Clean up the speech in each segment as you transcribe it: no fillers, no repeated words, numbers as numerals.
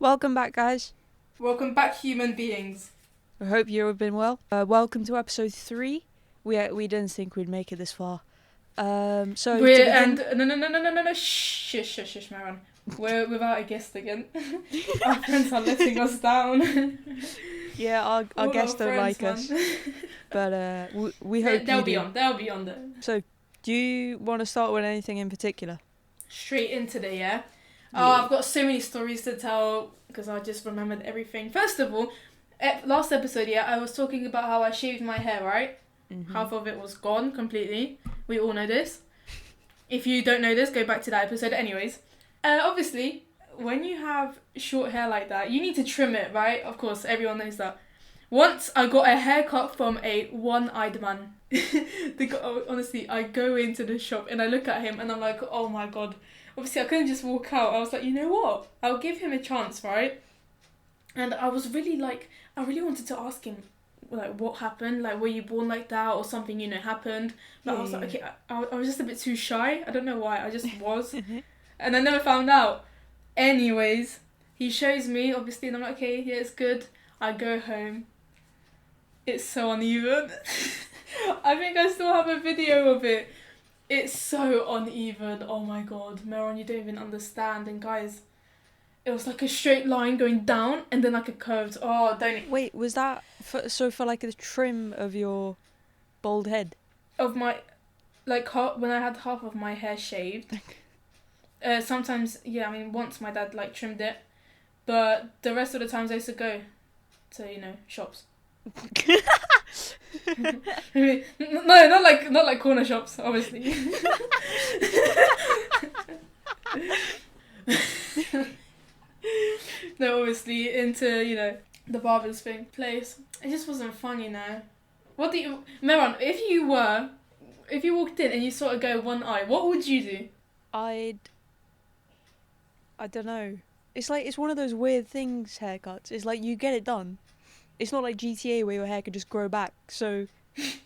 Welcome back, guys. Welcome back, human beings. I hope you've been well. Welcome to episode 3. We didn't think we'd make it this far. No, shush, Maran. We're without a guest again. Our friends are letting us down. Yeah, our guests don't like us, but we hope they'll you be do. on. They'll be on there. So, do you want to start with anything in particular? Straight into the Yeah. I've got so many stories to tell because I just remembered everything. First of all, last episode, I was talking about how I shaved my hair, right? Mm-hmm. Half of it was gone completely. We all know this. If you don't know this, go back to that episode. Anyways, obviously, when you have short hair like that, you need to trim it, right? Of course, everyone knows that. Once I got a haircut from a one-eyed man. Honestly, I go into the shop and I look at him and I'm like, oh my god. Obviously, I couldn't just walk out. I was like, you know what? I'll give him a chance, right? And I was really like, I really wanted to ask him, like, what happened? Like, were you born like that or something, happened? But I was like, okay, I was just a bit too shy. I don't know why. I just was. And I never found out. Anyways, he shows me, obviously, and I'm like, okay, yeah, it's good. I go home. It's so uneven. I think I still have a video of it. It's so uneven. Oh my god, Meron, you don't even understand. And guys, it was like a straight line going down and then like a curved. Oh, don't. Wait, was that for like the trim of your bald head? Of my, like when I had half of my hair shaved. Sometimes, once my dad like trimmed it, but the rest of the times I used to go to shops. No, not like corner shops, obviously. No, obviously into the barber's place. It just wasn't fun, What do you, Meron? If you walked in and you saw a guy with one eye, what would you do? I don't know. It's like it's one of those weird things. Haircuts. It's like you get it done. It's not like GTA where your hair could just grow back, so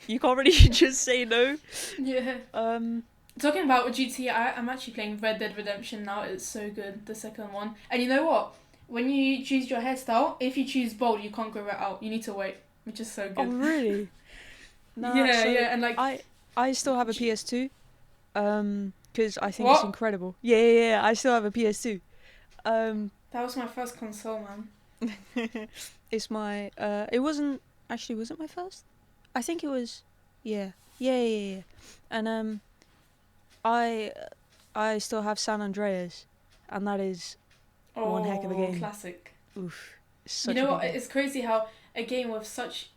you can't really just say no. Yeah. Talking about GTA, I'm actually playing Red Dead Redemption now. It's so good, the second one. And you know what? When you choose your hairstyle, if you choose bold, you can't grow it out. You need to wait, which is so good. Oh, really? Nah, yeah, so and like... I still have a PS2, because I think What? it's incredible. Yeah, I still have a PS2. That was my first console, man. It's my it wasn't my first? I think it was yeah. And I still have San Andreas, and that is one heck of a game. Classic. Oof. Such you know a what? game. It's crazy how a game with such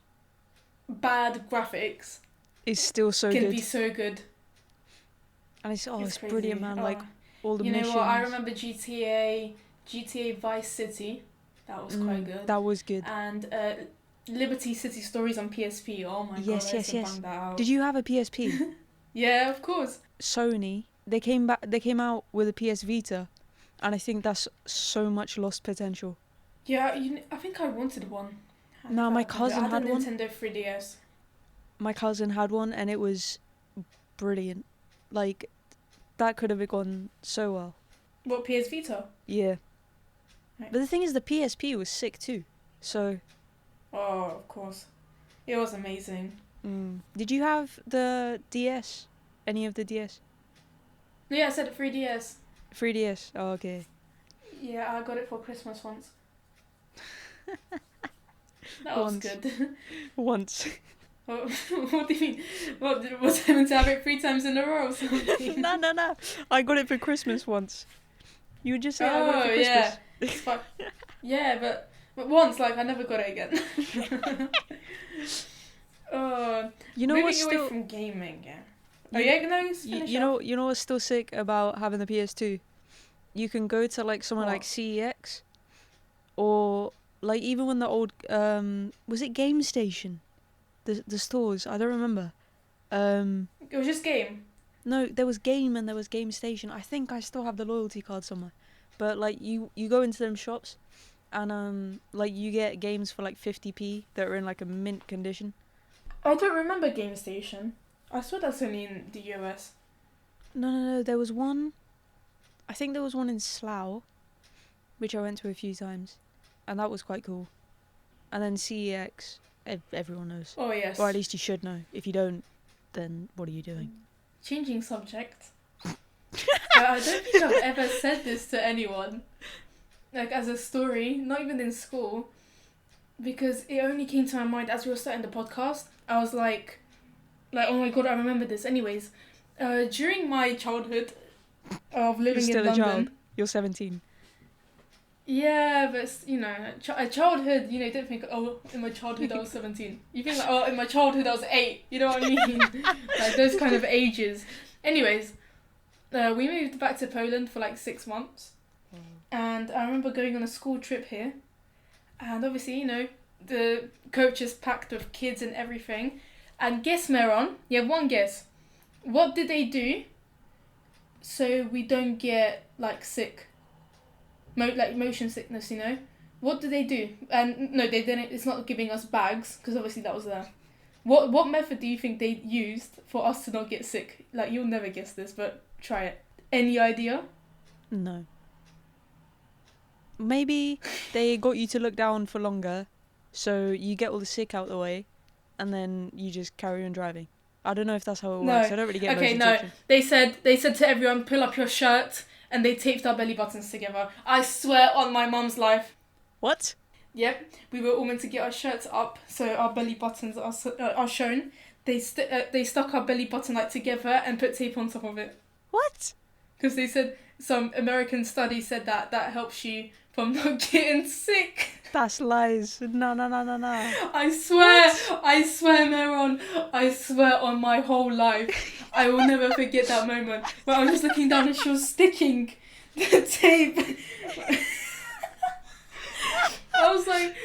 bad graphics is still so can good. be so good. And it's crazy. brilliant, man. Like all the missions. You know what? I remember GTA Vice City. That was quite good. That was good. And Liberty City Stories on PSP. Oh my god, yes. Bang that out. Did you have a PSP? Yeah, of course. Sony, they came out with a PS Vita, and I think that's so much lost potential. Yeah, I think I wanted one. No, my cousin had one. Nintendo 3DS. My cousin had one, and it was brilliant. Like, that could have gone so well. What, PS Vita? Yeah. Right. But the thing is, the PSP was sick too. So. Oh, of course. It was amazing. Did you have the DS? Any of the DS? Yeah, I said 3DS. 3DS. Oh, okay. Yeah, I got it for Christmas once. That was good. Once. What do you mean? What, was I meant to have it 3 times in a row or something? No. I got it for Christmas once. You would just say I got it for Christmas. It's fine. Yeah, but once, like, I never got it again. You know what's moving still away from gaming, yeah. You know what's still sick about having the PS2? You can go to like somewhere like CEX, or like even when the old was it Game Station, the stores, I don't remember. It was just Game. No, there was Game and there was Game Station. I think I still have the loyalty card somewhere, but like you go into them shops, and like you get games for like 50p that are in like a mint condition. I don't remember Game Station. I swear that's only in the US. No. There was one. I think there was one in Slough, which I went to a few times, and that was quite cool. And then CEX, everyone knows. Oh, yes. Or at least you should know. If you don't, then what are you doing? Changing subject. I don't think I've ever said this to anyone, like as a story, not even in school, because it only came to my mind as we were starting the podcast. I was like, oh my god, I remember this. Anyways, during my childhood of living You're still in a London. child. You're 17. Yeah, but a childhood, don't think, oh, in my childhood I was 17. You think like, oh, in my childhood I was 8. You know what I mean? Like those kind of ages. Anyways, we moved back to Poland for like 6 months. And I remember going on a school trip here. And obviously, the coach is packed with kids and everything. And guess, Meron, you have one guess. What did they do so we don't get, like, sick? Motion sickness, What did they do? And no, they didn't. It's not giving us bags, because obviously that was there. What method do you think they used for us to not get sick? Like, you'll never guess this, but try it. Any idea? No. Maybe they got you to look down for longer, so you get all the sick out the way, and then you just carry on driving. I don't know if that's how it works. I don't really get motion sickness. They said to everyone, pull up your shirt, and they taped our belly buttons together. I swear on my mum's life. What? Yep, we were all meant to get our shirts up so our belly buttons are shown. They stuck our belly button together and put tape on top of it. What? Because they said some American study said that helps you from not getting sick. That's lies. No. I swear, Meron. I swear on my whole life. I will never forget that moment where I was just looking down and she was sticking the tape. I was like,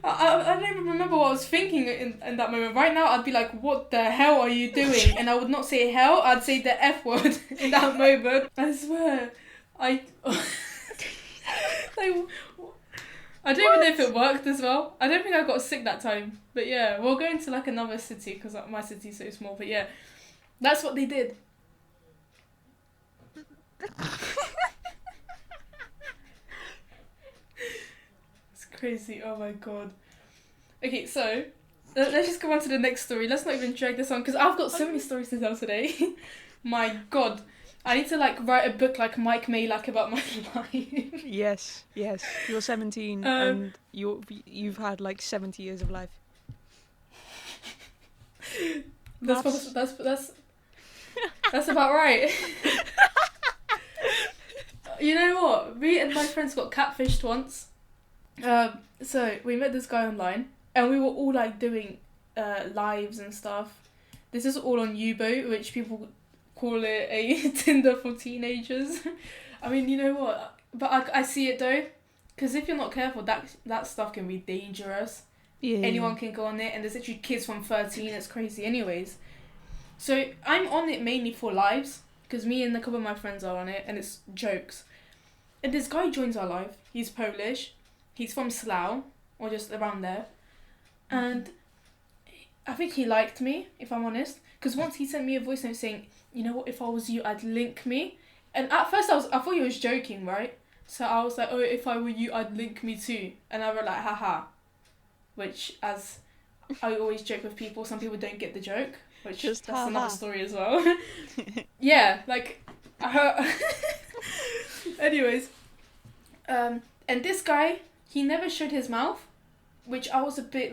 I don't even remember what I was thinking in that moment. Right now, I'd be like, what the hell are you doing? And I would not say hell, I'd say the F word in that moment. I swear. I don't even know if it worked as well. I don't think I got sick that time. But yeah, we're going to another city because my city's so small. But yeah, that's what they did. It's crazy. Oh my god. Okay, so let's just go on to the next story. Let's not even drag this on because I've got so many stories to tell today. My god. I need to write a book like Mike Malak about my life. Yes. You're 17 and you've had 70 years of life. That's about right. You know what? Me and my friends got catfished once. So we met this guy online and we were all doing lives and stuff. This is all on U-Boat, which people call it a Tinder for teenagers. I mean, you know what? But I see it though, because if you're not careful, that stuff can be dangerous. Yeah. Anyone can go on it, and there's literally kids from 13. It's crazy. Anyways, so I'm on it mainly for lives, because me and a couple of my friends are on it, and it's jokes. And this guy joins our live. He's Polish. He's from Slough, or just around there. And I think he liked me, if I'm honest, because once he sent me a voice note saying, you know what, if I was you, I'd link me. And at first I thought he was joking, right? So I was like, oh, if I were you, I'd link me too. And I wrote haha. Which, as I always joke with people, some people don't get the joke. Which, just that's haha. another story as well. Yeah, anyways. And this guy, he never showed his mouth. Which I was a bit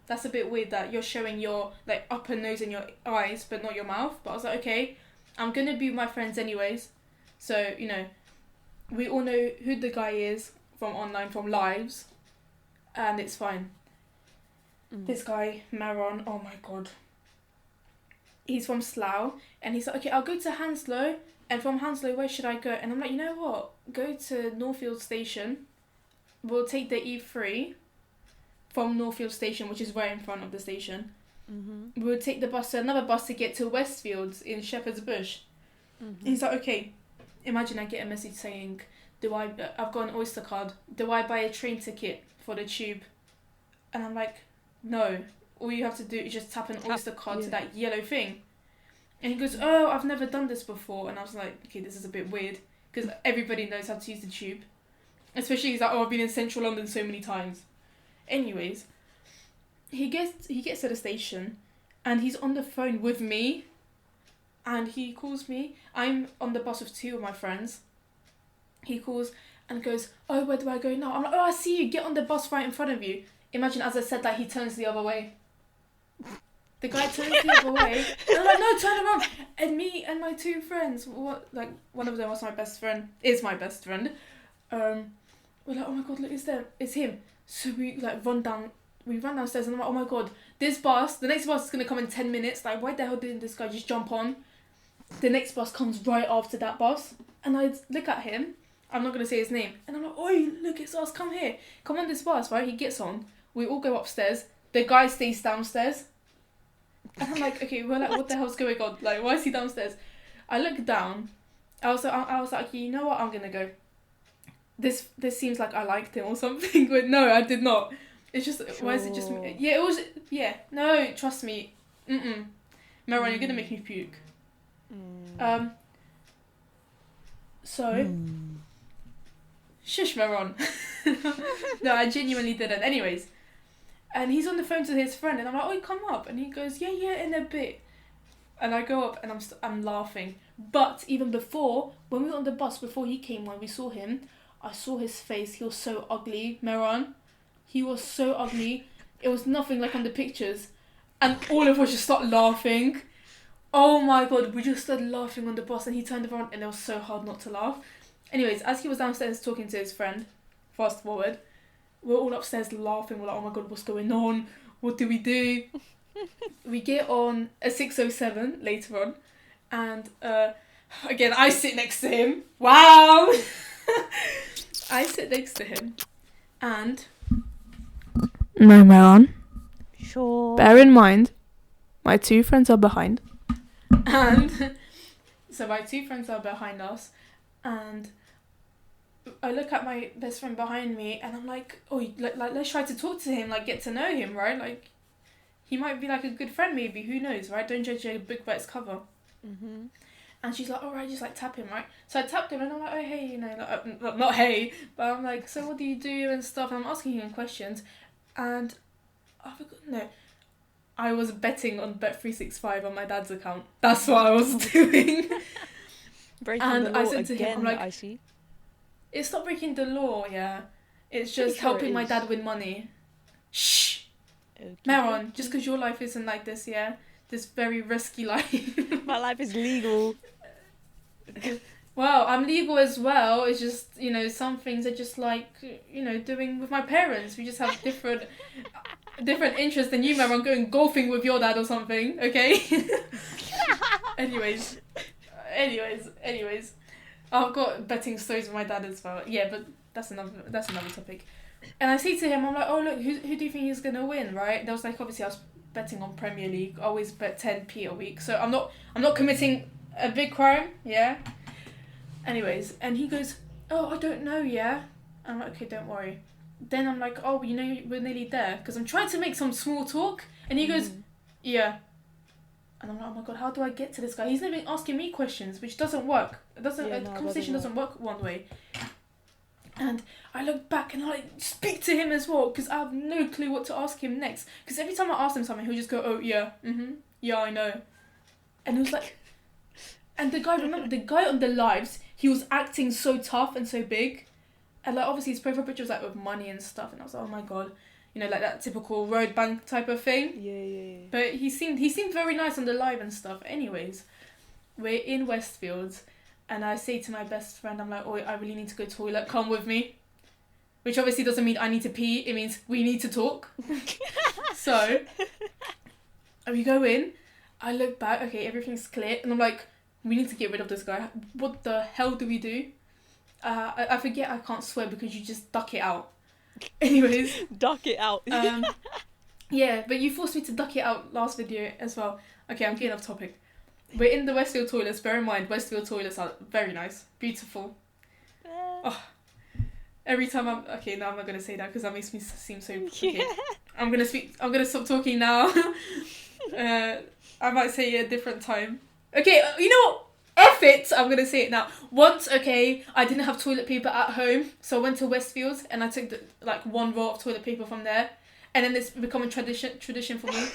that's a bit weird that you're showing your upper nose and your eyes but not your mouth. But I was like, okay, I'm gonna be with my friends anyways, so we all know who the guy is from online, from lives, and it's fine. This guy Maron, oh my god, he's from Slough and he's like, okay, I'll go to Hounslow, and from Hounslow where should I go? And I'm like, you know what, go to Northfield Station, we'll take the E3 from Northfield Station, which is right in front of the station. We would take the bus to another bus to get to Westfields in Shepherd's Bush. He's like, okay, imagine I get a message saying, I've got an Oyster card, do I buy a train ticket for the tube? And I'm like, no, all you have to do is just tap an Oyster card to that yellow thing. And he goes, oh, I've never done this before. And I was like, okay, this is a bit weird, because everybody knows how to use the tube. Especially he's like, oh, I've been in central London so many times. Anyways, he gets to the station, and he's on the phone with me, and he calls me. I'm on the bus with two of my friends. He calls and goes, oh, where do I go now? I'm like, oh, I see you. Get on the bus right in front of you. Imagine, as I said that, he turns the other way. The guy turns the other way. And I'm like, no, turn around. And me and my two friends, one of them was my best friend, is my best friend. We're like, oh my god, look, it's him. So we run downstairs, and I'm like, oh my god, the next bus is gonna come in 10 minutes. Like, why the hell didn't this guy just jump on? The next bus comes right after that bus, and I look at him. I'm not gonna say his name, and I'm like, oi, look, it's us. Come here, come on this bus, right? He gets on. We all go upstairs. The guy stays downstairs, and I'm like, okay, well, like, what the hell's going on? Like, why is he downstairs? I look down. I was like, okay, you know what? I'm gonna go. This seems like I liked him or something, but no, I did not. It's just, sure. Why is it just me? Yeah, it was, yeah, no, trust me. Meron, you're gonna make me puke. Shush, Meron. No, I genuinely didn't. Anyways, and he's on the phone to his friend, and I'm like, oh, come up. And he goes, yeah, in a bit. And I go up, and I'm laughing. But even before, when we were on the bus, before he came, when we saw him, I saw his face. He was so ugly, Meron. He was so ugly. It was nothing like on the pictures. And all of us just started laughing. Oh my god, we just started laughing on the bus, and he turned around, and it was so hard not to laugh. Anyways, as he was downstairs talking to his friend, fast forward, we're all upstairs laughing. We're like, oh my god, what's going on? What do we do? We get on a 607 later on, and again, I sit next to him. Wow! I sit next to him, and no, Meron. Sure. Bear in mind, my two friends are behind, and so my two friends are behind us, and I look at my best friend behind me, and I'm like, oh, let's try to talk to him, like, get to know him, right? Like, he might be like a good friend, maybe. Who knows, right? Don't judge a book by its cover. Mm-hmm. And she's like, all right, just like tap him, right? So I tapped him, and I'm like, oh, hey, you know, like, not hey, but I'm like, so what do you do and stuff? And I'm asking him questions, and I was betting on Bet365 on my dad's account. That's what I was doing. Breaking the law, I said to him, I'm like, I see. It's not breaking the law, yeah. It's just helping my dad win money. Shh. Okay. Meron, just because your life isn't like this, yeah? This very risky life. My life is legal. Well, I'm legal as well. It's just, you know, some things are just like, you know, doing with my parents. We just have different interests than you, Meron, going golfing with your dad or something, okay? Anyways. I've got betting stories with my dad as well. Yeah, but that's another topic. And I say to him, I'm like, oh look, who do you think is gonna win, right? There was like, obviously I was betting on Premier League. I always bet 10p a week, so I'm not committing a big crime, yeah. Anyways, and he goes, oh, I don't know, yeah. I'm like, okay, don't worry. Then I'm like, oh, you know, we're nearly there, because I'm trying to make some small talk, and he goes, yeah. And I'm like, oh my god, how do I get to this guy? He's not even asking me questions, which doesn't work. Conversation doesn't work one way. And I look back and I speak to him as well, because I have no clue what to ask him next. Because every time I ask him something, he'll just go, oh yeah, yeah, I know. And it was like, and the guy on the lives, he was acting so tough and so big. And like, obviously his profile picture was like with money and stuff, and I was like, oh my god. You know, like that typical road bank type of thing. Yeah. But he seemed very nice on the live and stuff. Anyways, we're in Westfields, and I say to my best friend, I'm like, oh, I really need to go to the toilet, come with me. Which obviously doesn't mean I need to pee, it means we need to talk. So, we go in, I look back, okay, everything's clear, and I'm like, we need to get rid of this guy. What the hell do we do? I forget I can't swear because you just duck it out. Anyways. Duck it out. Yeah, but you forced me to duck it out last video as well. Okay, I'm getting off topic. We're in the Westfield toilets. Bear in mind, Westfield toilets are very nice. Beautiful. Oh, every time I'm... Okay, no, I'm not going to say that because that makes me seem so... Okay. Yeah. I'm going to stop talking now. I might say it a different time. Okay, you know what? F8t, I'm going to say it now. Once, okay, I didn't have toilet paper at home, so I went to Westfields and I took one roll of toilet paper from there. And then it's become a tradition for me.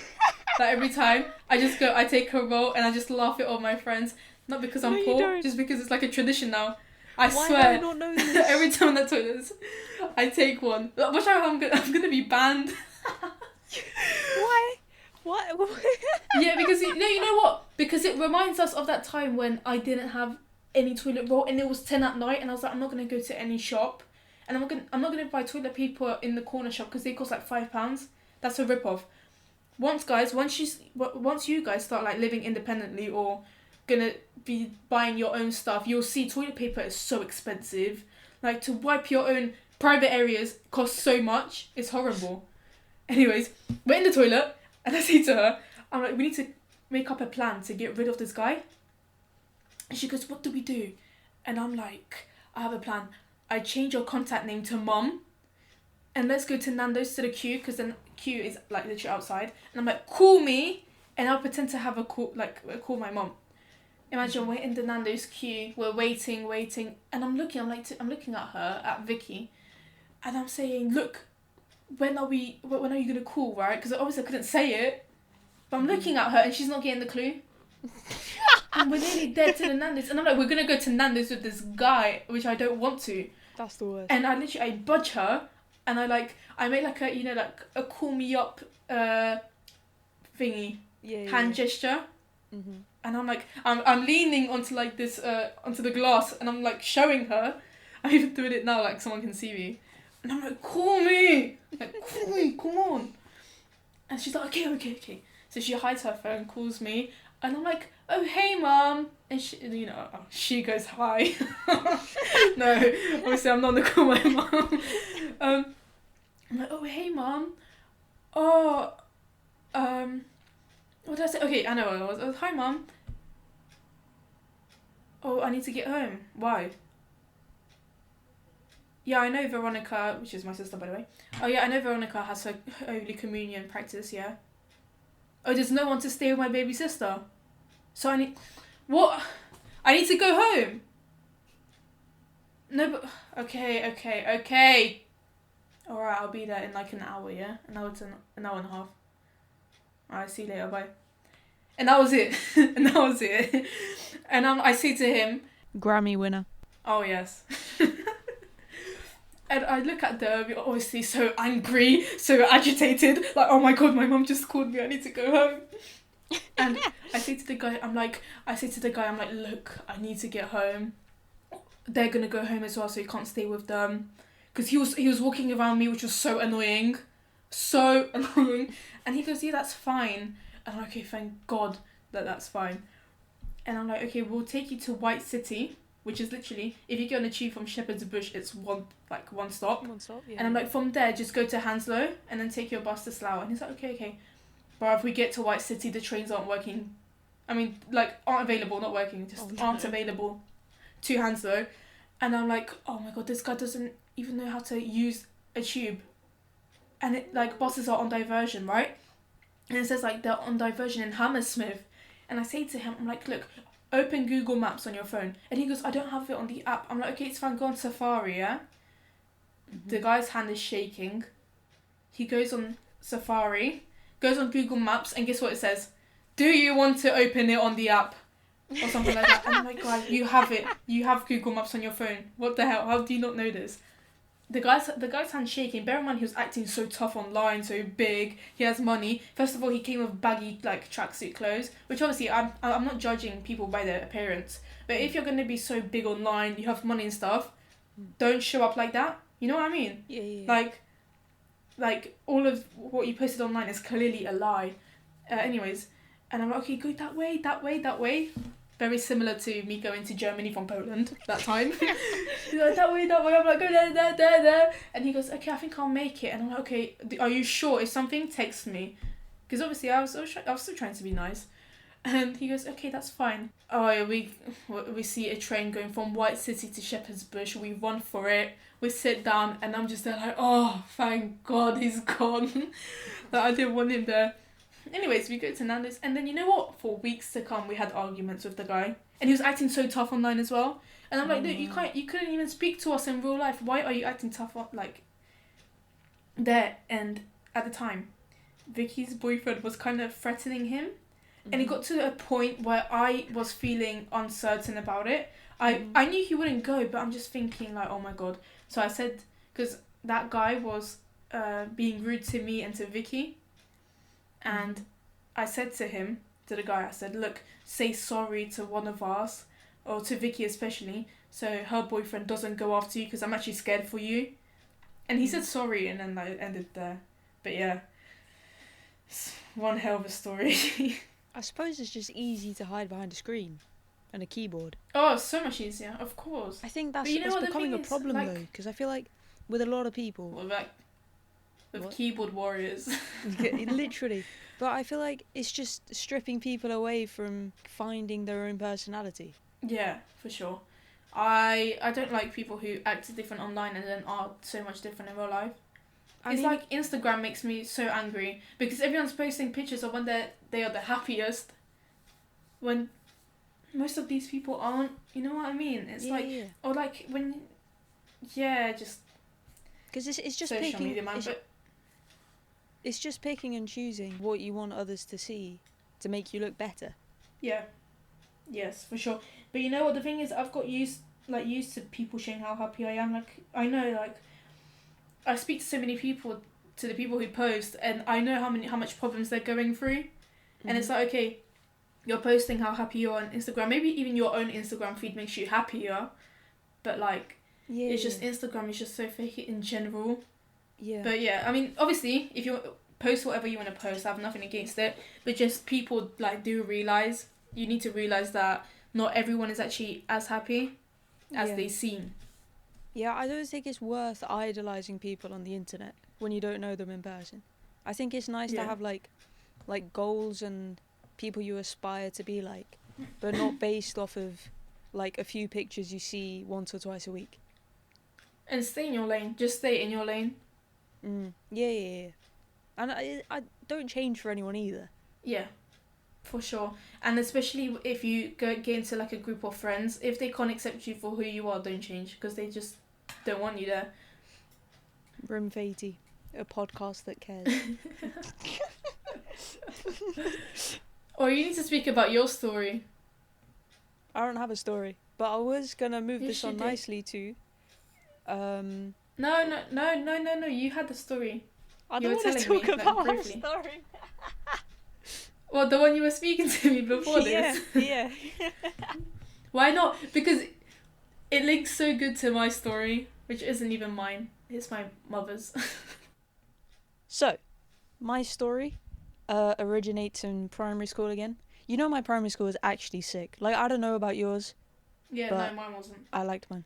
Like every time, I take a roll and I just laugh it off my friends. Not because I'm poor, just because it's like a tradition now. I Why swear. do I not know this? Every time that toilet, I take one. Watch out, I'm gonna be banned. Why? What? Yeah, because you know what? Because it reminds us of that time when I didn't have any toilet roll and it was 10 at night and I was like, I'm not gonna go to any shop, and I'm not gonna buy toilet paper in the corner shop because they cost like £5. That's a rip off. Once you guys start like living independently or gonna be buying your own stuff, you'll see toilet paper is so expensive. Like to wipe your own private areas costs so much. It's horrible. Anyways, we're in the toilet and I say to her, I'm like, we need to make up a plan to get rid of this guy. And she goes, what do we do? And I'm like, I have a plan. I change your contact name to Mum and let's go to Nando's to the queue because then queue is like literally outside. And I'm like, call me, and I'll pretend to have a call, call my mum. Imagine we're in the Nando's queue, we're waiting, and I'm looking at her, at Vicky, and I'm saying, look, when are you gonna call, right? Because obviously I couldn't say it, but I'm looking at her and she's not getting the clue. And we're nearly dead to the Nando's, and I'm like, we're gonna go to Nando's with this guy, which I don't want to. That's the worst. And I budge her, and I make like a call me up thingy, hand gesture. Mm-hmm. And I'm like, I'm leaning onto like this, onto the glass, and I'm like showing her. I'm even doing it now, like someone can see me. And I'm like, call me! Like, call me, come on! And she's like, okay. So she hides her phone, calls me, and I'm like, oh, hey, Mum! And she goes, hi. No, obviously I'm not gonna call my mum. I'm like, oh, hey, Mum. Oh, what did I say? Okay, I know what it was. Oh, hi, Mum. Oh, I need to get home. Why? Yeah, I know Veronica, which is my sister, by the way. Oh, yeah, I know Veronica has her Holy Communion practice, yeah. Oh, there's no one to stay with my baby sister. So what? I need to go home. No, but... Okay. Alright, I'll be there in like an hour, yeah? An hour and a half. Alright, see you later, bye. And that was it. And I say to him... Grammy winner. Oh, yes. And I look at them, obviously so angry, so agitated. Like, oh my god, my mum just called me, I need to go home. And I say to the guy, I'm like, look, I need to get home. They're going to go home as well, so you can't stay with them. Because he was walking around me, which was so annoying. And he goes, yeah, that's fine. And I'm like, okay, thank God that's fine. And I'm like, okay, we'll take you to White City, which is literally, if you go on the tube from Shepherd's Bush, it's one stop. One stop, yeah. And I'm like, from there, just go to Hounslow and then take your bus to Slough. And he's like, okay. But if we get to White City, the trains aren't working. I mean, like, aren't available, not working, aren't available to Hounslow. And I'm like, oh my god, this guy doesn't even know how to use a tube. And it, like, buses are on diversion, right? And it says, like, they're on diversion in Hammersmith. And I say to him, I'm like, look, open Google Maps on your phone. And he goes, I don't have it on the app. I'm like, okay, it's fine, go on Safari, yeah? Mm-hmm. The guy's hand is shaking. He goes on Safari, goes on Google Maps, and guess what it says? Do you want to open it on the app? Or something like that. And I'm like, guys, you have it. You have Google Maps on your phone. What the hell? How do you not know this? The guy's hand shaking. Bear in mind, he was acting so tough online, so big. He has money. First of all, he came with baggy like tracksuit clothes, which obviously I'm not judging people by their appearance. But if you're gonna be so big online, you have money and stuff, don't show up like that. You know what I mean? Yeah. Like all of what you posted online is clearly a lie. Anyways, and I'm like, okay, go that way. Very similar to me going to Germany from Poland that time. He's like, that way. I'm like, go there. And he goes, okay, I think I'll make it. And I'm like, okay, are you sure? If something, text me. Because obviously I was still trying to be nice. And he goes, okay, that's fine. Oh, yeah, we see a train going from White City to Shepherd's Bush. We run for it. We sit down and I'm just there like, oh, thank God he's gone. Like, I didn't want him there. Anyways, we go to Nando's, and then you know what? For weeks to come, we had arguments with the guy. and he was acting so tough online as well. And I'm like, Oh, dude, no. you couldn't even speak to us in real life. Why are you acting tough on like there? And at the time, Vicky's boyfriend was kind of threatening him, and it got to a point where I was feeling uncertain about it. I knew he wouldn't go, but I'm just thinking like, oh my god. So I said, because that guy was being rude to me and to Vicky, and I said to him, to the guy, I said, look, say sorry to one of us, or to Vicky especially, so her boyfriend doesn't go after you, because I'm actually scared for you. And he said sorry, and then I ended there. But yeah, it's one hell of a story. I suppose it's just easy to hide behind a screen and a keyboard. Oh, so much easier, of course. I think that's, you know that's what the becoming a thing is, problem like- though, because I feel like with a lot of people, Well, like, with What? keyboard warriors. literally, but I feel like it's just stripping people away from finding their own personality. Yeah, for sure. I don't like people who act different online and then are so much different in real life. It's like Instagram makes me so angry because everyone's posting pictures of when they are the happiest, when most of these people aren't. You know what I mean? It's or like when, just because it's just social picking. media, man. But It's just picking and choosing what you want others to see to make you look better. yeah, yes, for sure. But you know what the thing is? I've got used to people showing how happy I am. Like I know, like I speak to so many people, to the people who post, and I know how much problems they're going through, and it's like, okay, you're posting how happy you are on Instagram. Maybe even your own Instagram feed makes you happier, but like it's just Instagram is just so fake in general. Yeah. But yeah, I mean, obviously, if you post whatever you want to post, I have nothing against it. But just people like do realize, you need to realize that not everyone is actually as happy as they seem. Yeah, I don't think it's worth idolizing people on the internet when you don't know them in person. I think it's nice to have like goals and people you aspire to be like, but not based off of like a few pictures you see once or twice a week. And stay in your lane. Just stay in your lane. Yeah. And I don't change for anyone either. Yeah, for sure. And especially if you get into like a group of friends, if they can't accept you for who you are, don't change because they just don't want you there. F8t, a podcast that cares. Or you need to speak about your story. I don't have a story, but I was gonna move this on did. nicely to. No. You had the story. I You don't were want to telling talk me, like, about my briefly. story. Well, the one you were speaking to me before this. Yeah. Why not? Because it links so good to my story, which isn't even mine. It's my mother's. So, my story originates in primary school again. You know my primary school is actually sick. Like, I don't know about yours. Yeah, But no, mine wasn't. I liked mine.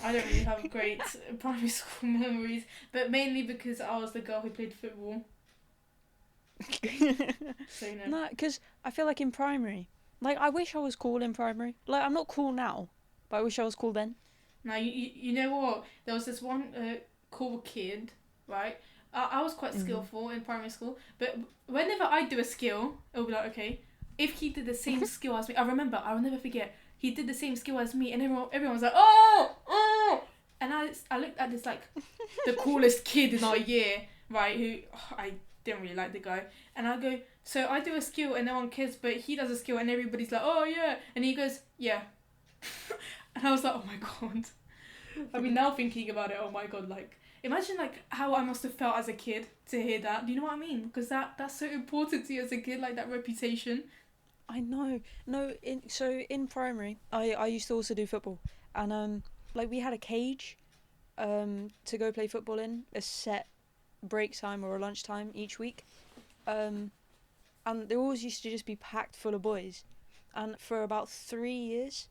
I don't really have great primary school memories, but mainly because I was the girl who played football. So, you know. No, because I feel like in primary, like, I wish I was cool in primary. Like, I'm not cool now, but I wish I was cool then. Now, you know what? There was this one cool kid, right? I was quite skillful in primary school, but whenever I do a skill, it'll be like, okay, if he did the same skill as me, I'll never forget, he did the same skill as me, and everyone was like, oh! And I looked at this, like, the coolest kid in our year, right, who, I didn't really like the guy, and I go, so I do a skill and no one cares, but he does a skill and everybody's like, oh yeah, and he goes, yeah. And I was like, oh my god. I mean, now thinking about it, oh my god, like, imagine like how I must have felt as a kid to hear that. Do you know what I mean? Because that's so important to you as a kid, like that reputation. I know. No, in primary, I used to also do football, and like we had a cage, to go play football in, a set break time or a lunch time each week, and they always used to just be packed full of boys, and for about 3 years,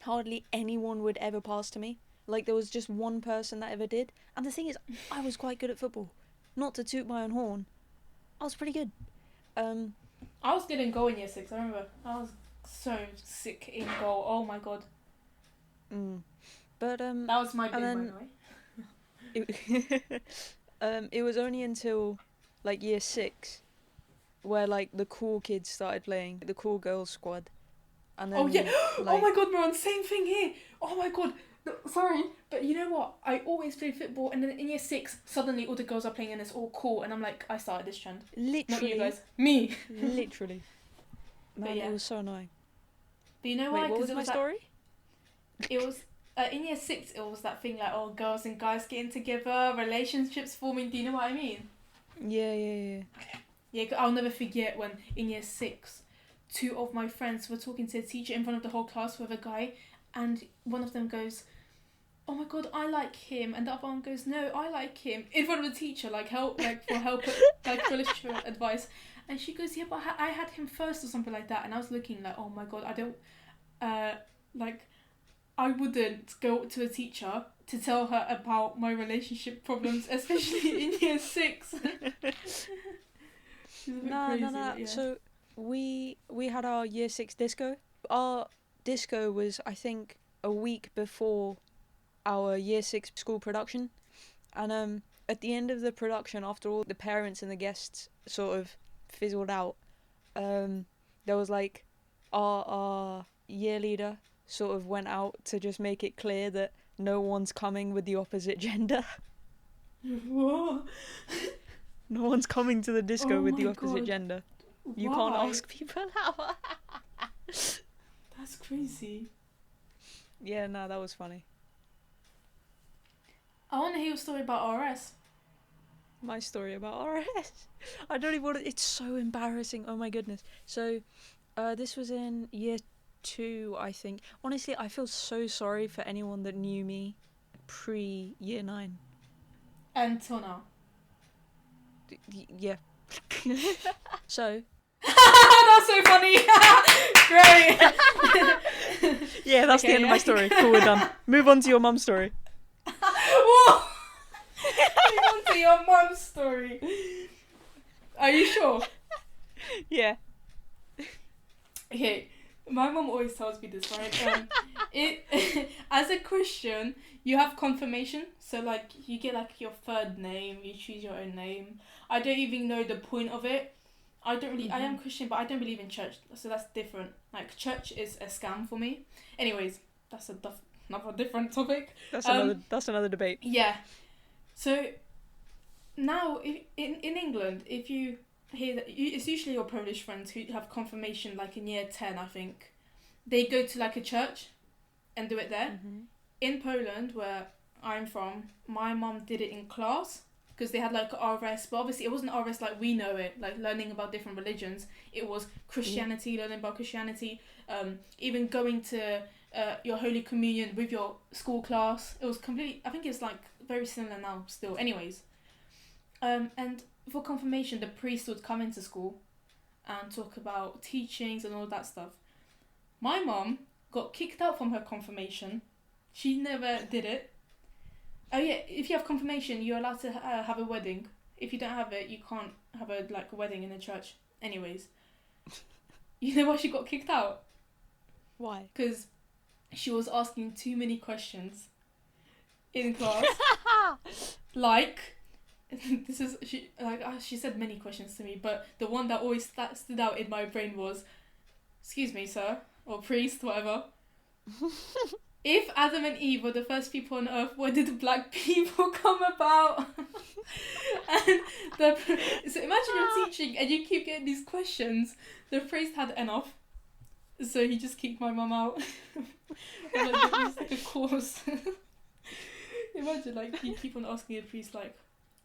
hardly anyone would ever pass to me. Like, there was just one person that ever did. And the thing is, I was quite good at football. Not to toot my own horn, I was pretty good. I was good in goal in year 6. I remember I was so sick in goal. Oh my god. But that was my big, by the way. It was only until like year 6 where like the cool kids started playing, the cool girls squad, And Oh yeah. then Oh my god, Maron, same thing here. Oh my god. No, sorry, but you know what? I always played football, and then in year 6, suddenly all the girls are playing, and it's all cool, and I'm like, I started this trend. Not you literally, guys. Me. literally, But man, yeah. it was so annoying. But you know Wait, why? what Because was my story? It was in year 6. It was that thing like, oh, girls and guys getting together, relationships forming. Do you know what I mean? Yeah. Yeah, I'll never forget when in year 6, 2 of my friends were talking to a teacher in front of the whole class with a guy, and one of them goes, "Oh my god, I like him," and the other one goes, "No, I like him," in front of the teacher, like for help, like relationship advice, and she goes, "Yeah, but I had him first," or something like that, and I was looking like, "Oh my god, I don't, like, I wouldn't go to a teacher to tell her about my relationship problems, especially in year 6." She's a bit crazy, Nah. yeah. So we had our year 6 disco. Our disco was, I think, a week before our year 6 school production, and at the end of the production, after all the parents and the guests sort of fizzled out, there was like our year leader sort of went out to just make it clear that no one's coming with the opposite gender. What? No one's coming to the disco Oh with the my opposite god. gender. You Why? can't ask people out. That's crazy. Yeah, no, that was funny. I want to hear a story about RS. My story about RS. I don't even want to, it's so embarrassing. Oh my goodness. So, this was in year 2, I think. Honestly, I feel so sorry for anyone that knew me pre year 9. Until now. Yeah. So. That's so funny. Great. Yeah, that's the end of my story. Cool, we're done. Move on to your mum's story. Whoa. Move on to your mum's story. Are you sure? Yeah. Okay, my mum always tells me this, right? As a Christian, you have confirmation, so like you get like your third name, you choose your own name. I don't even know the point of it. I don't really. I am Christian, but I don't believe in church, so that's different. Like church is a scam for me. Anyways, that's another different topic. That's another debate. Yeah. So now, in England, if you hear that, it's usually your Polish friends who have confirmation, like in year 10, I think. They go to like a church and do it there. In Poland, where I'm from, my mum did it in class because they had like RS, but obviously it wasn't RS like we know it, like learning about different religions. It was Christianity, learning about Christianity, even going to your Holy Communion with your school class. It was completely, I think it's like very similar now still. Anyways, and for confirmation, the priest would come into school and talk about teachings and all that stuff. My mum got kicked out from her confirmation. She never did it. Oh yeah, if you have confirmation, you're allowed to have a wedding. If you don't have it, you can't have a wedding in a church. Anyways, you know why she got kicked out? Why? Because she was asking too many questions in class. Like, she said many questions to me, but the one that always stood out in my brain was, "Excuse me, sir," or "priest," whatever. If Adam and Eve were the first people on earth, where did black people come about? And so imagine you're teaching and you keep getting these questions. The priest had enough, so he just kicked my mum out. It's like a course. Imagine like you keep on asking a priest like,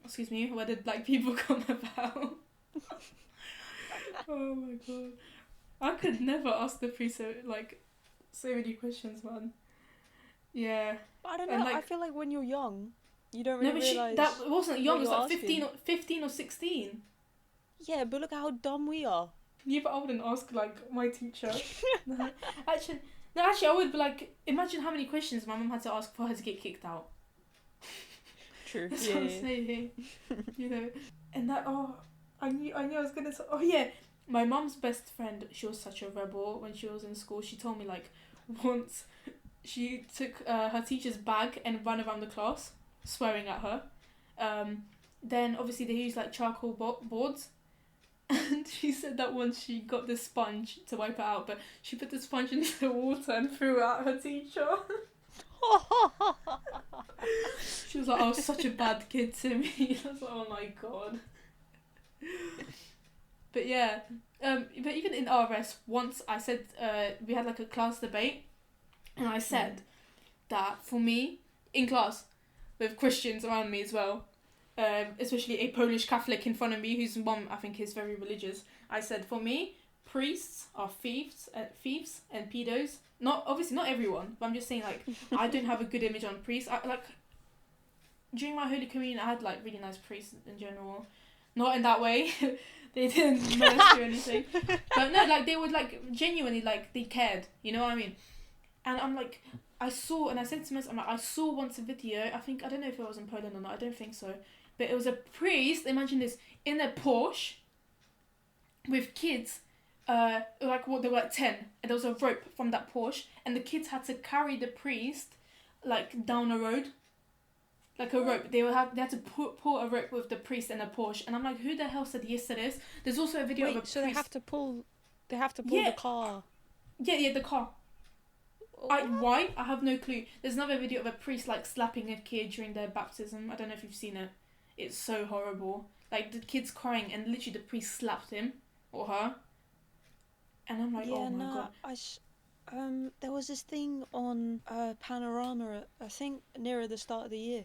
"Excuse me, where did black people come about?" Oh my god, I could never ask the priest so many questions, man. Yeah. I don't know. I feel like when you're young, you don't really realise. That wasn't young. It was like asking. 15 or 16. Yeah, but look how dumb we are. Yeah, but I wouldn't ask like my teacher. No. Actually, I would be like, imagine how many questions my mum had to ask for her to get kicked out. True. That's what I'm saying. You know, and I knew I was gonna. Oh yeah, my mum's best friend. She was such a rebel when she was in school. She told me like once. She took her teacher's bag and ran around the class, swearing at her. Then obviously they use like charcoal boards. And she said that once she got the sponge to wipe it out, but she put the sponge into the water and threw it at her teacher. She was like, "I was such a bad kid to me." I was like, "Oh my god." But yeah, but even in RS, once I said we had like a class debate, and I said that for me in class with Christians around me as well, especially a Polish Catholic in front of me whose mum I think is very religious. I said for me, priests are thieves and pedos. Not obviously not everyone, but I'm just saying like I don't have a good image on priests. Like during my Holy Communion, I had like really nice priests in general. Not in that way. They didn't molest or anything. But no, like they would like genuinely like they cared. You know what I mean? And I'm like, I saw, and I said to myself, I'm like, I saw once a video. I don't know if it was in Poland or not. I don't think so. But it was a priest. Imagine this in a Porsche with kids. Like what they were like 10, and there was a rope from that Porsche, and the kids had to carry the priest like down a road. Like a rope, they had to pull a rope with the priest in a Porsche, and I'm like, who the hell said yes to this? There's also a video of a priest. So they have to pull the car. Yeah, the car. Why? I have no clue. There's another video of a priest like slapping a kid during their baptism. I don't know if you've seen it. It's so horrible. Like the kid's crying, and literally the priest slapped him or her. And I'm like, oh my god. There was this thing on Panorama, I think nearer the start of the year,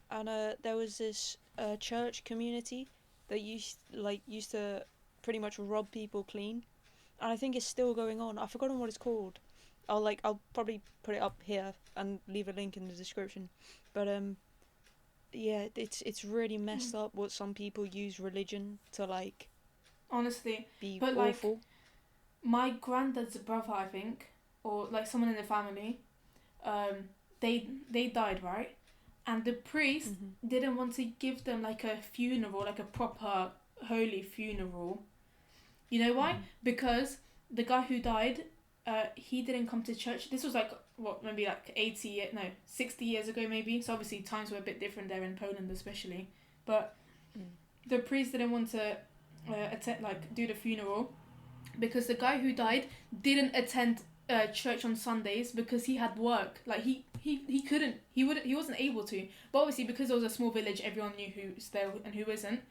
and there was this church community that used to pretty much rob people clean, and I think it's still going on. I've forgotten what it's called. I'll probably put it up here and leave a link in the description, but yeah, it's really messed up what some people use religion to like. Honestly, be but awful. Like, my granddad's brother, I think, or like someone in the family, they died, right? And the priest didn't want to give them like a funeral, like a proper holy funeral. You know why? Because the guy who died, he didn't come to church. This was like maybe like 60 years ago maybe. So obviously times were a bit different there in Poland especially. But the priest didn't want to do the funeral because the guy who died didn't attend church on Sundays because he had work. Like he couldn't, he wasn't able to. But obviously because it was a small village, everyone knew who's there and who isn't.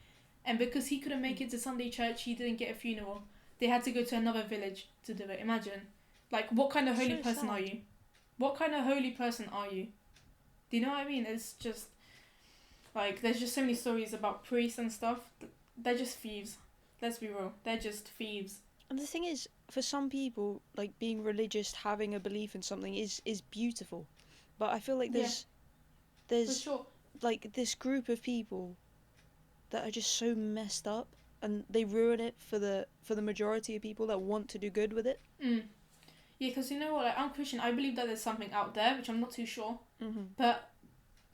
And because he couldn't make it to Sunday church, he didn't get a funeral. They had to go to another village to do it. Imagine. Like, what kind of holy person are you? What kind of holy person are you? Do you know what I mean? It's just, like, there's just so many stories about priests and stuff. They're just thieves. Let's be real. They're just thieves. And the thing is, for some people, like, being religious, having a belief in something is beautiful. But I feel like there's for sure. like, this group of people that are just so messed up, and they ruin it for the majority of people that want to do good with it. Yeah, because you know what, like, I'm Christian. I believe that there's something out there, which I'm not too sure. But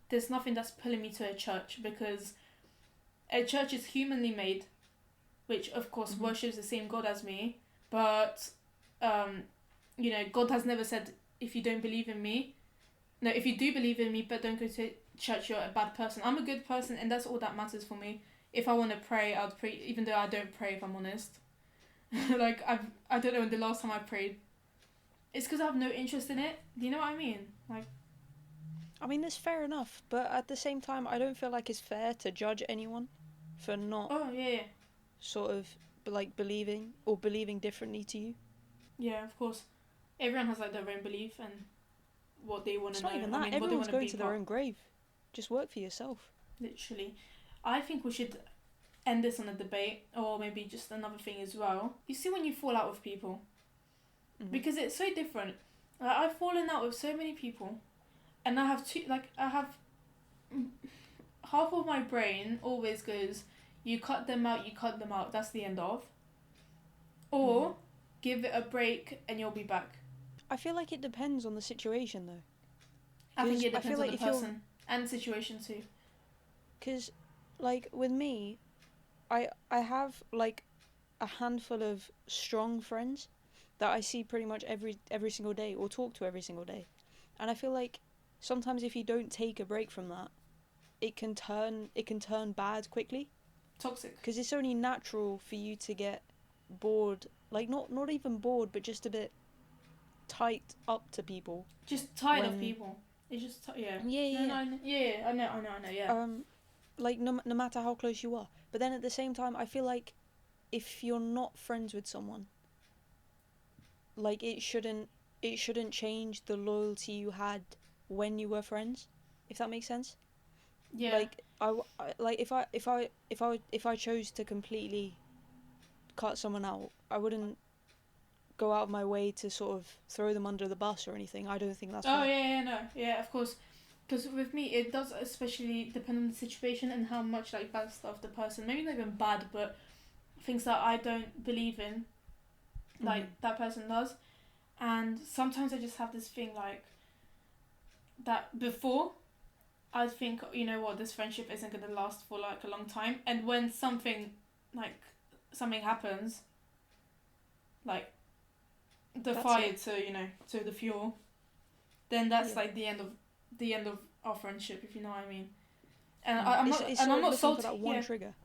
there's nothing that's pulling me to a church, because a church is humanly made, which of course worships the same God as me. But, you know, God has never said, if you don't believe in me, no, if you do believe in me but don't go to church, you're a bad person. I'm a good person, and that's all that matters for me. If I want to pray, I'll pray, even though I don't pray, if I'm honest. Like, I don't know when the last time I prayed. It's because I have no interest in it. Do you know what I mean? Like, I mean, that's fair enough, but at the same time, I don't feel like it's fair to judge anyone for not sort of like believing differently to you. Yeah, of course. Everyone has like their own belief and what they want to know. It's not even that. I mean, everyone's going to their own grave. Just work for yourself. Literally. I think we should end this on a debate, or maybe just another thing as well. You see when you fall out with people, because it's so different. Like, I've fallen out with so many people, and I have half of my brain always goes, you cut them out, that's the end of. Or give it a break and you'll be back. I feel like it depends on the situation though. I think it depends on the person and situation too. Because, like, with me, I have like a handful of strong friends that I see pretty much every single day, or talk to every single day. And I feel like sometimes if you don't take a break from that, it can turn bad quickly. toxic. Because it's only natural for you to get bored, like not even bored, but just a bit tight up to people. Just tired of people. It's just yeah. Yeah. I know. Yeah. Like no matter how close you are, but then at the same time, I feel like if you're not friends with someone, like it shouldn't change the loyalty you had when you were friends, if that makes sense. Yeah. Like like if I chose to completely cut someone out, I wouldn't go out of my way to sort of throw them under the bus or anything. I don't think that's fair. Yeah, of course. Because with me, it does especially depend on the situation and how much like bad stuff the person, maybe not even bad, but things that I don't believe in, like that person does. And sometimes I just have this thing like that before I think, you know what, this friendship isn't going to last for like a long time. And when something happens, like that's fire it. To the fuel, then that's like the end of our friendship, if you know what I mean. And I'm not salty for that one trigger.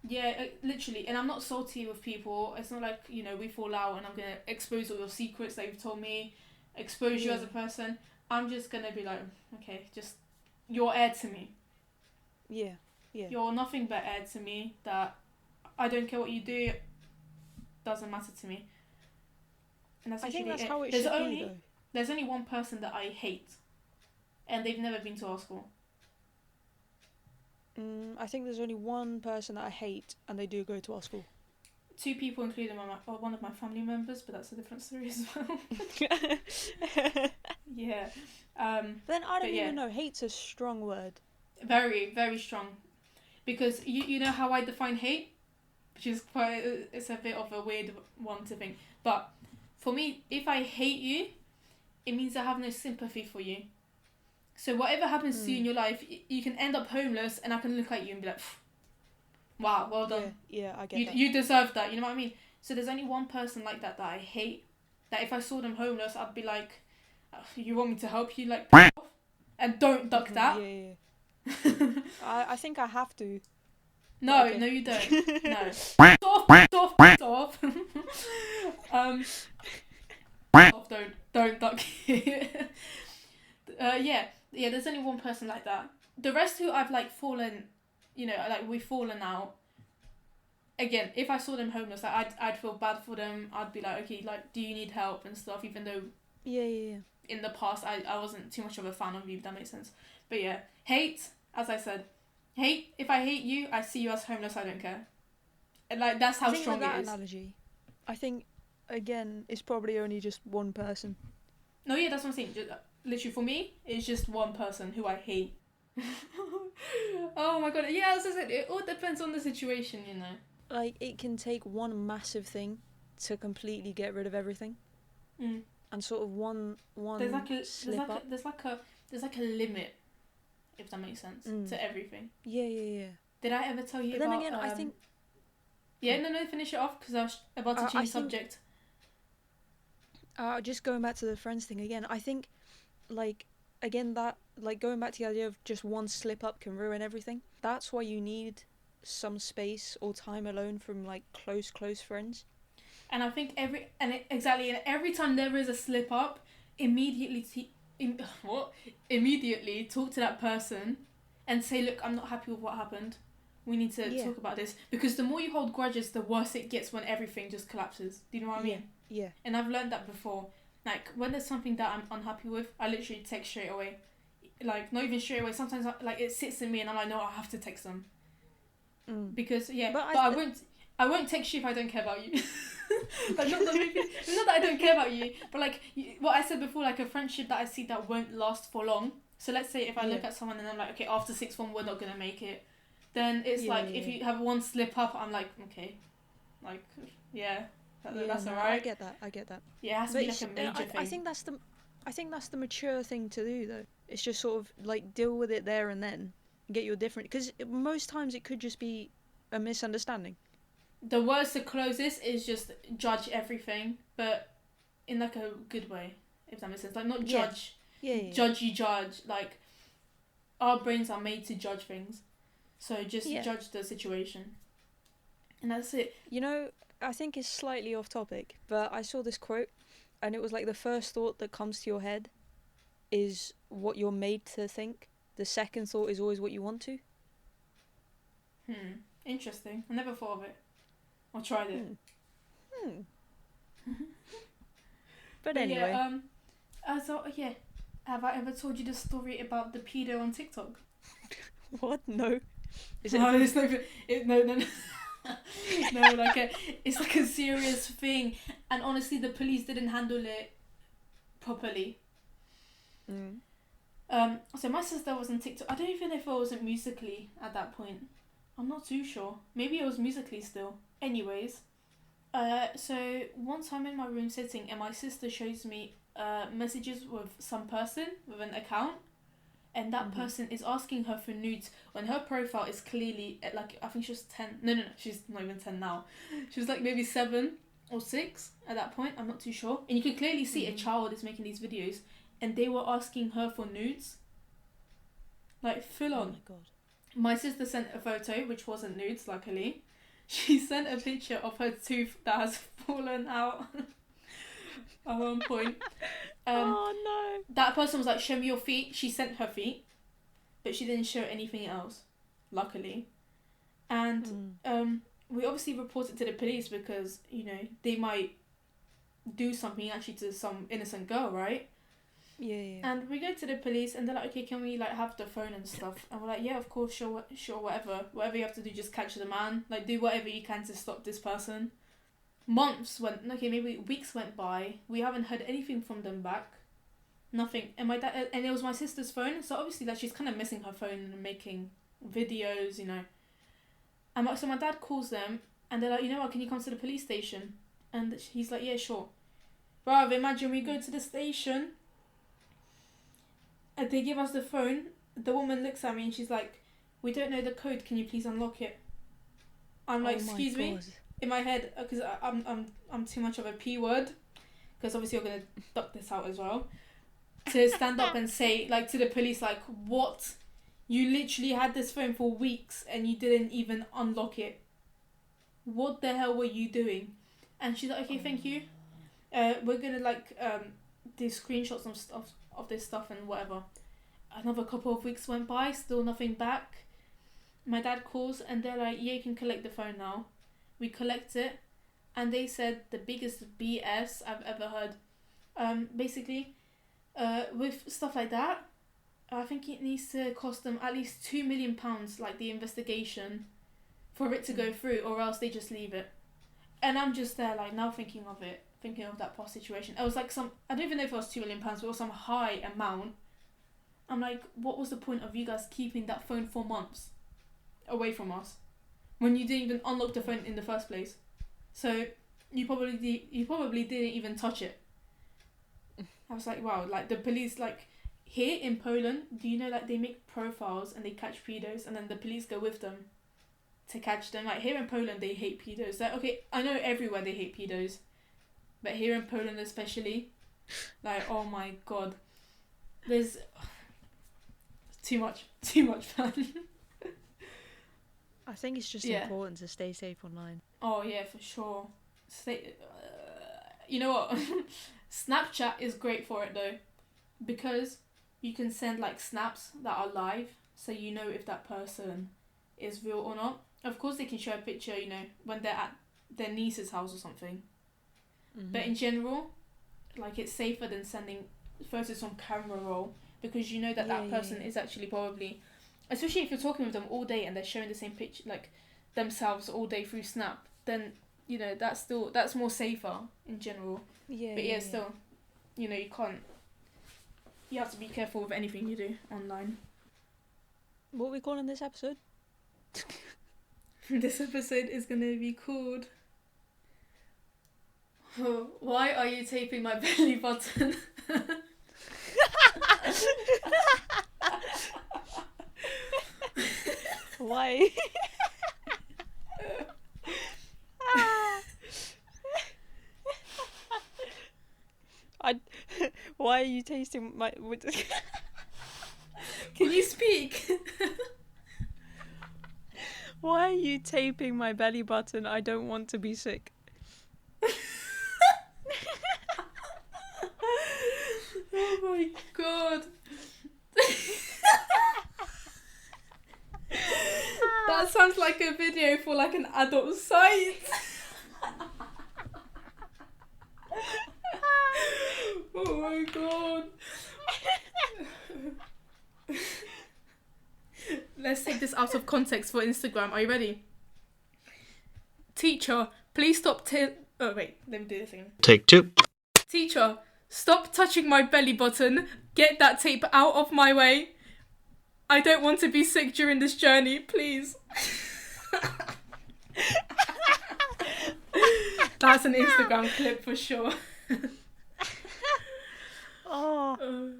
Yeah, literally. And I'm not salty with people. It's not like, we fall out and I'm going to expose all your secrets that you've told me, expose you as a person. I'm just going to be like, okay, just, you're air to me. Yeah. You're nothing but air to me, that I don't care what you do, doesn't matter to me. And that's I think that's it. how it should be, though. There's only one person that I hate, and they've never been to our school. I think there's only one person that I hate, and they do go to our school. Two people, including one of my family members, but that's a different story as well. Yeah. But then I don't even know. Hate's a strong word. Very, very strong. Because you know how I define hate? Which is it's a bit of a weird one to think. But for me, if I hate you, it means I have no sympathy for you. So whatever happens to you in your life, you can end up homeless, and I can look at you and be like, wow, well done. Yeah, I get that. You deserve that, you know what I mean? So there's only one person like that I hate, that if I saw them homeless, I'd be like, you want me to help you? Like, off? And don't duck that. Yeah. I think I have to. No, okay. No you don't. No. Stop. Don't duck. Yeah, there's only one person like that. The rest who I've like fallen, we've fallen out. Again, if I saw them homeless, I'd feel bad for them. I'd be like, okay, like, do you need help and stuff? Even though yeah. In the past, I wasn't too much of a fan of you, if that makes sense. But yeah, hate, as I said, hate. If I hate you, I see you as homeless. I don't care. And like that's how strong that it is. Analogy, I think again, it's probably only just one person. No, yeah, that's what I'm saying. Just, literally, for me, it's just one person who I hate. Oh my god, yeah, as I said, it all depends on the situation, Like, it can take one massive thing to completely get rid of everything. And sort of one slip up. There's like a limit, if that makes sense, to everything. Yeah. Did I ever tell you but about... then again, I think... Yeah, no, finish it off, because I was about to change subject. Just going back to the friends thing again, I think, like, again, that, like, going back to the idea of just one slip up can ruin everything. That's why you need some space or time alone from, like, close friends. And I think every time there is a slip up, immediately talk to that person and say, look, I'm not happy with what happened. We need to talk about this. Because the more you hold grudges, the worse it gets when everything just collapses. Do you know what I mean? Yeah. And I've learned that before. Like, when there's something that I'm unhappy with, I literally text straight away. Like, not even straight away. Sometimes, like, it sits in me and I'm like, no, I have to text them. Because, but I won't text you if I don't care about you. Like, not that I don't care about you, but like what I said before, like a friendship that I see that won't last for long. So let's say if I look at someone and I'm like, okay, after 6th form we're not gonna make it, then it's if you have one slip up, I'm like, okay, like that's alright. I get that. Yeah, it has to be like a major thing. I think that's the mature thing to do, though. It's just sort of like deal with it there and then, and get your different, because most times it could just be a misunderstanding. The words to close this is just judge everything, but in like a good way, if that makes sense. Like, not judge. Yeah. Judge. Like, our brains are made to judge things. So just judge the situation. and that's it. You know, I think it's slightly off topic, but I saw this quote, and it was like the first thought that comes to your head is what you're made to think. The second thought is always what you want to. Interesting. I never thought of it. Or tried it. But anyway. Yeah, so yeah. Have I ever told you the story about the pedo on TikTok? What? No. Is it? No, it's no, no. No, it's like a serious thing, and honestly, the police didn't handle it properly. So my sister was on TikTok. I don't even know if it wasn't Musically at that point. I'm not too sure. Maybe it was Musically still. Anyways, so once I'm in my room sitting, and my sister shows me messages with some person with an account, and that person is asking her for nudes when her profile is clearly at, like, I think she was 10. No, she's not even 10 now. She was like maybe 7 or 6 at that point. I'm not too sure. And you can clearly see a child is making these videos, and they were asking her for nudes. Like, full on. Oh my god. My sister sent a photo, which wasn't nudes, luckily. She sent a picture of her tooth that has fallen out at one point. Oh no. That person was like, show me your feet. She sent her feet, but she didn't show anything else, luckily. And we obviously reported to the police because, you know, they might do something actually to some innocent girl, right? Yeah. And we go to the police, and they're like, okay, can we like have the phone and stuff? And we're like, yeah, of course, sure, whatever you have to do, just catch the man, like do whatever you can to stop this person. Maybe weeks went by. We haven't heard anything from them back. Nothing. And my dad, and it was my sister's phone, so obviously like she's kind of missing her phone and making videos, you know. And so my dad calls them, and they're like, you know what, can you come to the police station? And he's like, yeah, sure. Bruv, imagine we go to the station, and they give us the phone. The woman looks at me and she's like, we don't know the code, can you please unlock it? I'm like, excuse me? In my head, because I'm too much of a P word, because obviously you're going to duck this out as well, to stand up and say, like, to the police, like, what? You literally had this phone for weeks and you didn't even unlock it. What the hell were you doing? And she's like, okay, thank you. We're going to, like, do screenshots of stuff, of this stuff and whatever. Another couple of weeks went by, still nothing back. My dad calls and they're like, yeah, you can collect the phone now. We collect it, and they said the biggest BS I've ever heard. Basically, with stuff like that, I think it needs to cost them at least £2 million, like the investigation, for it to go through, or else they just leave it. And I'm just there, like, now thinking of that past situation. It was like I don't even know if it was £2 million, but it was some high amount. I'm like, what was the point of you guys keeping that phone for months away from us, when you didn't even unlock the phone in the first place? So you probably didn't even touch it. I was like, wow, like the police, like here in Poland, do you know that they make profiles and they catch pedos, and then the police go with them to catch them? Like here in Poland, they hate pedos. Like, okay, I know everywhere they hate pedos, but here in Poland especially, like, oh my god, there's too much fun. I think it's just important to stay safe online. Oh yeah, for sure. You know what? Snapchat is great for it though, because you can send like snaps that are live, so you know if that person is real or not. Of course, they can show a picture, you know, when they're at their niece's house or something. But in general, like, it's safer than sending photos from camera roll, because you know that person is actually probably, especially if you're talking with them all day and they're showing the same picture, like themselves all day through Snap, then, you know, that's more safer in general. But still, you know, you have to be careful with anything you do online. What are we calling this episode? This episode is going to be called Why Are You Taping My Belly Button? Why? Why are you tasting my... Can you speak? Why are you taping my belly button? I don't want to be sick. Oh my god. That sounds like a video for like an adult site. Oh my god. Let's take this out of context for Instagram. Are you ready? Teacher, please stop oh wait, let me do this again. Take 2. Teacher, stop touching my belly button. Get that tape out of my way. I don't want to be sick during this journey, please. That's an Instagram clip for sure. Oh.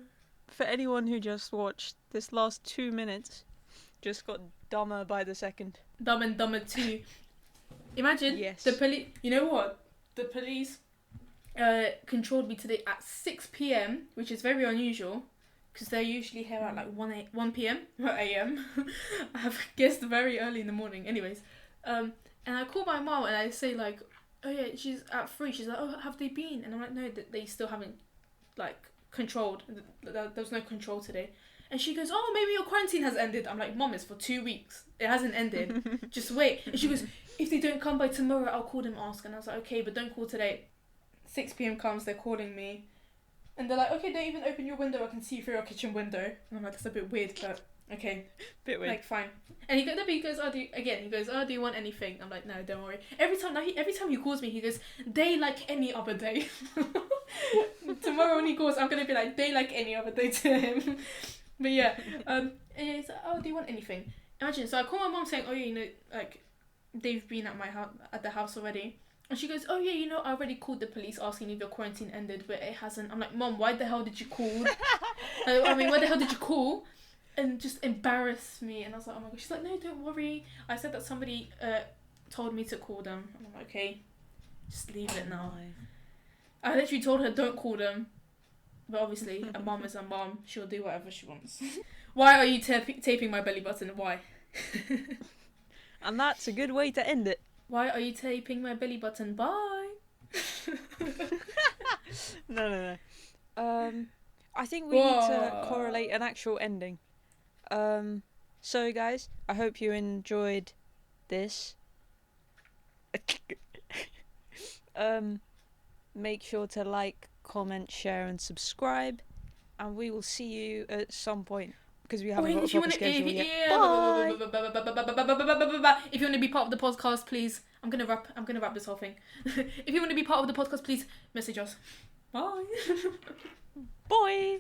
For anyone who just watched, this last 2 minutes just got dumber by the second. Dumb and Dumber 2. Imagine Yes. the police. You know what? The police controlled me today at 6 p.m, which is very unusual because they're usually here at like 1 p.m. or a.m. I have guessed very early in the morning. Anyways, and I call my mom and I say like, oh yeah, she's at 3. She's like, oh, have they been? And I'm like, no, they still haven't like controlled. There's no control today. And she goes, oh, maybe your quarantine has ended. I'm like, Mom, it's for 2 weeks. It hasn't ended. Just wait. And she goes, if they don't come by tomorrow, I'll call them, ask. And I was like, okay, but don't call today. 6 p.m. comes, they're calling me. And they're like, okay, don't even open your window. I can see through your kitchen window. And I'm like, that's a bit weird, but okay. Bit weird. Like, fine. And he goes, oh, do you want anything? I'm like, no, don't worry. Every time he calls me, he goes, day like any other day. Tomorrow when he calls, I'm going to be like, day like any other day to him. But yeah, and he's like, oh, do you want anything? Imagine, so I call my mom saying, oh yeah, you know, like, they've been at my house, at the house already. And she goes, oh yeah, you know, I already called the police asking if your quarantine ended, but it hasn't. I'm like, Mom, why the hell did you call? Why the hell did you call? And just embarrass me. And I was like, oh my god. She's like, no, don't worry. I said that somebody told me to call them. And I'm like, okay, just leave it now. I literally told her, don't call them. But obviously, a mom is a mom. She'll do whatever she wants. Why are you taping my belly button? Why? And that's a good way to end it. Why are you taping my belly button? Bye. No. I think we need to correlate an actual ending. So guys, I hope you enjoyed this. Make sure to like, comment, share, and subscribe, and we will see you at some point because we haven't got a proper schedule yet. Bye. If you want to be part of the podcast, please. I'm gonna wrap this whole thing. If you want to be part of the podcast, please message us. Bye. Bye.